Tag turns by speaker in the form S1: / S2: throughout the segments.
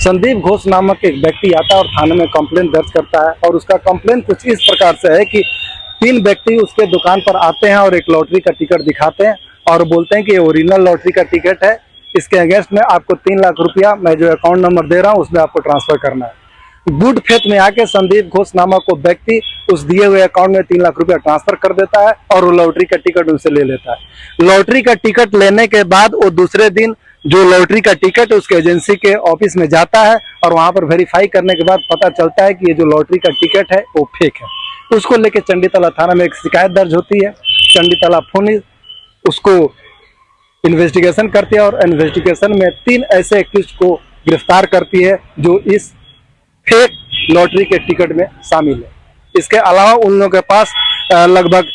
S1: संदीप घोष नामक एक व्यक्ति आता है और थाने में कंप्लेंट दर्ज करता है और उसका कंप्लेंट कुछ इस प्रकार से है कि 3 व्यक्ति उसके दुकान पर आते हैं और एक लॉटरी का टिकट दिखाते हैं और बोलते हैं कि ये ओरिजिनल लॉटरी का टिकट है, इसके अगेंस्ट में आपको 3 लाख रुपया मैं जो अकाउंट नंबर दे रहा हूँ उसमें आपको ट्रांसफर करना है। गुड फेथ में आके संदीप घोष नामक वो व्यक्ति उस दिए हुए अकाउंट में 3 लाख रुपया ट्रांसफर कर देता है और वो लॉटरी का टिकट उनसे ले लेता है। लॉटरी का टिकट लेने के बाद वो दूसरे दिन जो लॉटरी का टिकट उसके एजेंसी के ऑफिस में जाता है और वहां पर वेरीफाई करने के बाद पता चलता है कि ये जो लॉटरी का टिकट है वो फेक है। उसको लेके चंडीतला थाना में एक शिकायत दर्ज होती है। चंडीतला पुलिस उसको इन्वेस्टिगेशन करती है और इन्वेस्टिगेशन में 3 ऐसे एक्यूज्ड को गिरफ्तार करती है जो इस फेक लॉटरी के टिकट में शामिल है। इसके अलावा उन लोगों के पास लगभग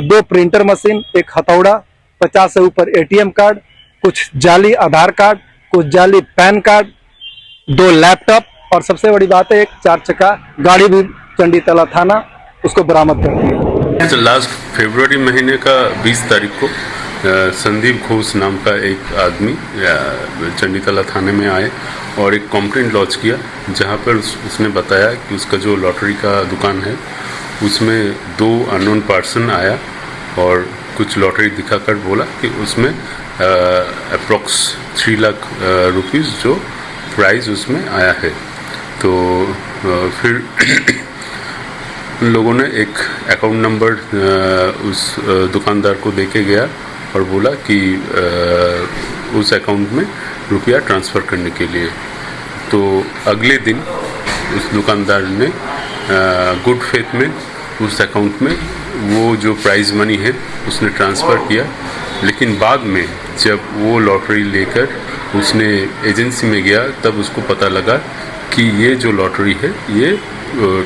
S1: 2 प्रिंटर मशीन, एक हथौड़ा, 50 से ऊपर एटीएम कार्ड, कुछ जाली आधार कार्ड, कुछ जाली पैन कार्ड, 2 लैपटॉप और सबसे बड़ी बात है एक 4 चक्का गाड़ी भी चंडीतला थाना उसको बरामद कर दिया।
S2: लास्ट फरवरी महीने का 20 तारीख को संदीप घोष नाम का एक आदमी चंडीतला थाने में आए और एक कंप्लेंट लॉन्च किया, जहां पर उसने बताया कि उसका जो लॉटरी का दुकान है उसमें 2 अननोन पर्सन आया और कुछ लॉटरी दिखाकर बोला कि उसमें अप्रॉक्स 3 लाख रुपीस जो प्राइस उसमें आया है। तो फिर उन लोगों ने एक अकाउंट नंबर उस दुकानदार को देके गया और बोला कि उस अकाउंट में रुपया ट्रांसफ़र करने के लिए। तो अगले दिन उस दुकानदार ने गुड फेथ में उस अकाउंट में वो जो प्राइज़ मनी है उसने ट्रांसफ़र किया, लेकिन बाद में जब वो लॉटरी लेकर उसने एजेंसी में गया तब उसको पता लगा कि ये जो लॉटरी है ये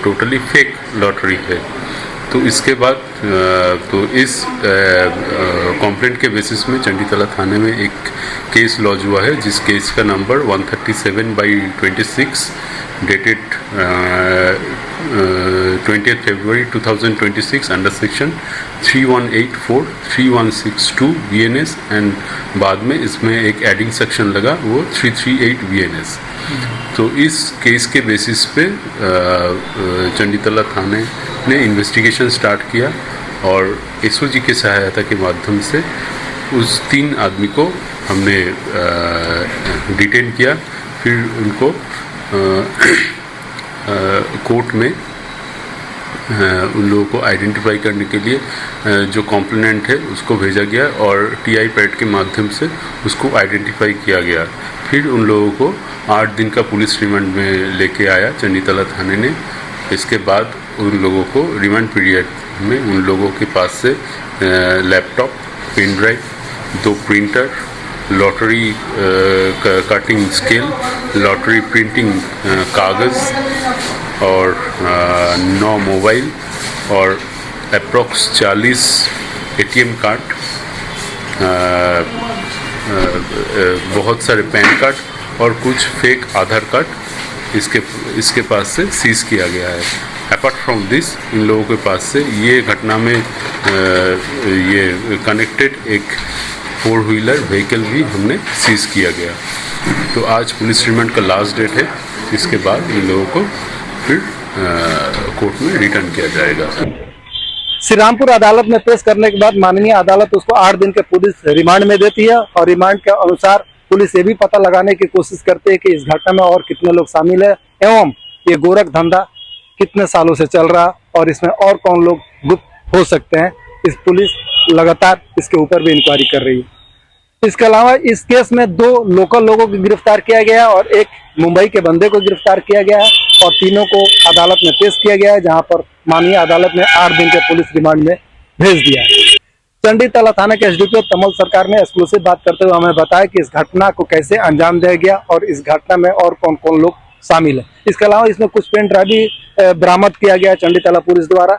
S2: टोटली फेक लॉटरी है। तो इसके बाद तो इस कंप्लेंट के बेसिस में चंडीतला थाने में एक केस लॉन्च हुआ है, जिस केस का number 137/26 dated 20th February 2026 under section 3184 3162 VNS and बाद में इसमें एक एडिंग सेक्शन लगा वो 338 VNS। तो इस केस के बेसिस पे चंडीतला थाने ने इन्वेस्टिगेशन स्टार्ट किया और एसओजी की सहायता के माध्यम से उस 3 आदमी को हमने डिटेन किया। फिर उनको कोर्ट में उन लोगों को आइडेंटिफाई करने के लिए जो कॉम्प्लेनेंट है उसको भेजा गया और टीआई पैड के माध्यम से उसको आइडेंटिफाई किया गया। फिर उन लोगों को 8 दिन का पुलिस रिमांड में लेके आया चंडीतला थाने ने। इसके बाद उन लोगों को रिमांड पीरियड में उन लोगों के पास से laptop, pen drive, 2 printer, lottery cutting scale, lottery printing कागज़ और 9 मोबाइल और अप्रॉक्स 40 एटीएम कार्ड, बहुत सारे पैन कार्ड और कुछ फेक आधार कार्ड इसके पास से सीज किया गया है। अपार्ट फ्रॉम दिस इन लोगों के पास से ये घटना में ये कनेक्टेड एक 4 व्हीलर व्हीकल भी हमने सीज किया गया। तो आज पुलिस रिमांड का लास्ट डेट है, इसके बाद इन लोगों को फिर कोर्ट में रिटर्न किया जाएगा।
S1: श्री रामपुर अदालत में पेश करने के बाद माननीय अदालत उसको 8 दिन के पुलिस रिमांड में देती है और रिमांड के अनुसार पुलिस ये भी पता लगाने की कोशिश करती है कि इस घटना में और कितने लोग शामिल है एवं ये गोरख धंधा कितने सालों से चल रहा और इसमें और कौन लोग गुप्त हो सकते हैं। इस पुलिस लगातार इसके ऊपर भी इंक्वायरी कर रही है। इसके अलावा इस केस में 2 लोकल लोगों को गिरफ्तार किया गया और एक मुंबई के बंदे को गिरफ्तार किया गया है और तीनों को अदालत में पेश किया गया है, जहां पर माननीय अदालत ने 8 दिन के पुलिस रिमांड में भेज दिया है। चंडीतला थाना के एसडीपीओ तमल सरकार ने एक्सक्लूसिव बात करते हुए हमें बताया कि इस घटना को कैसे अंजाम दिया गया और इस घटना में और कौन कौन लोग शामिल है। इसके अलावा इसमें कुछ पेन ड्राइव भी बरामद किया गया चंडीतला पुलिस द्वारा।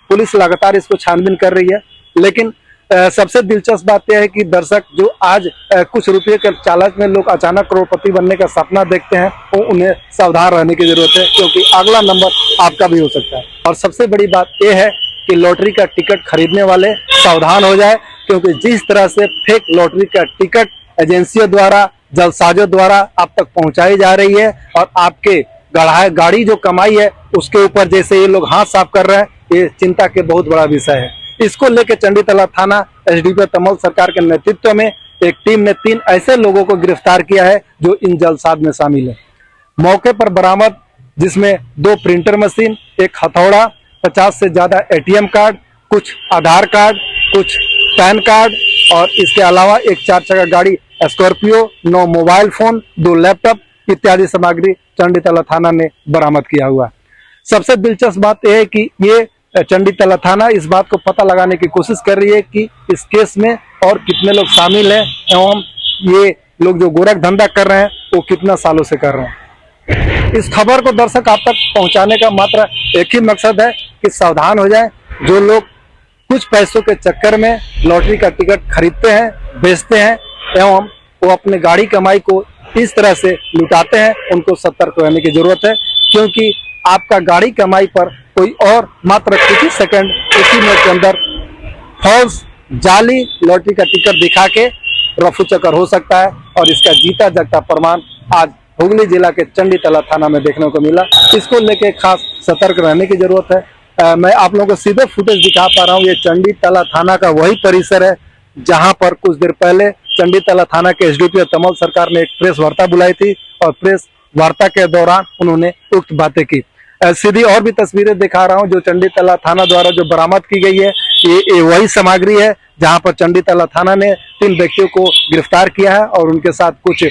S1: पुलिस लगातार इसको छानबीन कर रही है, लेकिन सबसे दिलचस्प बात यह है कि दर्शक जो आज कुछ रुपये के लालच में लोग अचानक करोड़पति बनने का सपना देखते हैं, वो उन्हें सावधान रहने की जरूरत है, क्योंकि अगला नंबर आपका भी हो सकता है। और सबसे बड़ी बात यह है कि लॉटरी का टिकट खरीदने वाले सावधान हो जाए, क्योंकि जिस तरह से फेक लॉटरी का टिकट एजेंसियों द्वारा जलसाजों द्वारा आप तक पहुंचाई जा रही है और आपके गाड़ी जो कमाई है उसके ऊपर जैसे ये लोग हाथ साफ कर रहे हैं, ये चिंता के बहुत बड़ा विषय है। इसको लेकर चंडीतला थाना एसडीपीओ तमल सरकार के नेतृत्व में एक टीम ने 3 ऐसे लोगों को गिरफ्तार किया है जो इन जलसाज में शामिल है। मौके पर बरामद जिसमें 2 प्रिंटर मशीन, 1 हथौड़ा, 50 से ज्यादा एटीएम कार्ड, कुछ आधार कार्ड, कुछ पैन कार्ड और इसके अलावा एक 4 चक्का गाड़ी स्कॉर्पियो, 9 मोबाइल फोन, 2 लैपटॉप इत्यादि सामग्री चंडीतला थाना ने बरामद किया हुआ है। सबसे दिलचस्प बात यह है कि ये चंडीतला थाना इस बात को पता लगाने की कोशिश कर रही है कि इस केस में और कितने लोग शामिल हैं एवं ये लोग जो गोरख धंधा कर रहे हैं वो कितना सालों से कर रहे हैं। इस खबर को दर्शक आप तक पहुंचाने का मात्र एक ही मकसद है कि सावधान हो जाएं। जो लोग कुछ पैसों के चक्कर में लॉटरी का टिकट खरीदते हैं, बेचते हैं एवं वो अपने गाड़ी कमाई को इस तरह से लुटाते हैं, उनको सतर्क रहने की जरूरत है, क्योंकि आपका गाड़ी कमाई पर कोई और मात्र कुछ ही सेकंड, कुछ ही मिनट के अंदर फॉल्स जाली लॉटरी का टिकट दिखा के रफू चक्कर हो सकता है और इसका जीता जागता प्रमाण आज हुगली जिला के चंडीतला थाना में देखने को मिला। इसको लेके खास सतर्क रहने की जरूरत है। मैं आप लोगों को सीधे फुटेज दिखा पा रहा हूँ। ये चंडीतला थाना का वही परिसर है जहां पर कुछ देर पहले चंडीतला थाना के एसडीपीओ तमल सरकार ने एक प्रेस वार्ता बुलाई थी और प्रेस वार्ता के दौरान उन्होंने उक्त बातें की। सीधी और भी तस्वीरें दिखा रहा हूं जो चंडीतला थाना द्वारा जो बरामद की गई है। ये वही सामग्री है जहां पर चंडीतला थाना ने 3 व्यक्तियों को गिरफ्तार किया है और उनके साथ कुछ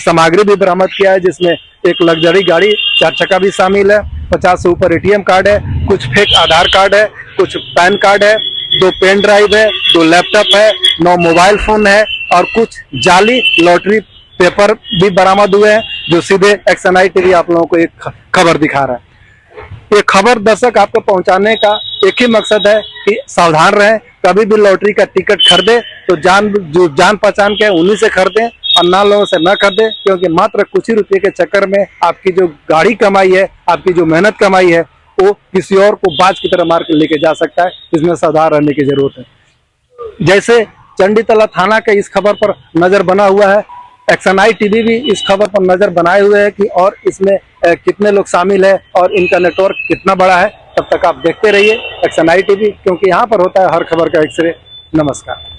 S1: सामग्री भी बरामद किया है, जिसमें एक लग्जरी गाड़ी 4 चक्का भी शामिल है, 50 से ऊपर एटीएम कार्ड है, कुछ फेक आधार कार्ड है, कुछ पैन कार्ड है, 2 पेन ड्राइव है, 2 लैपटॉप है, 9 मोबाइल फोन है और कुछ जाली लॉटरी पेपर भी बरामद हुए हैं, जो सीधे एक्शन आई टीवी आप लोगों को एक खबर दिखा रहा है। ये खबर दर्शक आपको पहुंचाने का एक ही मकसद है कि सावधान रहें। कभी भी लॉटरी का टिकट खरीदे तो जो जान पहचान के उन्हीं से खरीदें और ना लोगों से न खरीदें, क्योंकि मात्र कुछ ही रुपये के चक्कर में आपकी जो गाड़ी कमाई है, आपकी जो मेहनत कमाई है, वो किसी और को बाज की तरह मार के लेके जा सकता है। इसमें सावधान रहने की जरूरत है। जैसे चंडीतला थाना के इस खबर पर नजर बना हुआ है, एक्शन आई टीवी भी इस खबर पर नजर बनाए हुए है कि और इसमें कितने लोग शामिल है और इनका नेटवर्क कितना बड़ा है। तब तक आप देखते रहिए एक्शन आई टीवी, क्योंकि यहाँ पर होता है हर खबर का एक्सरे। नमस्कार।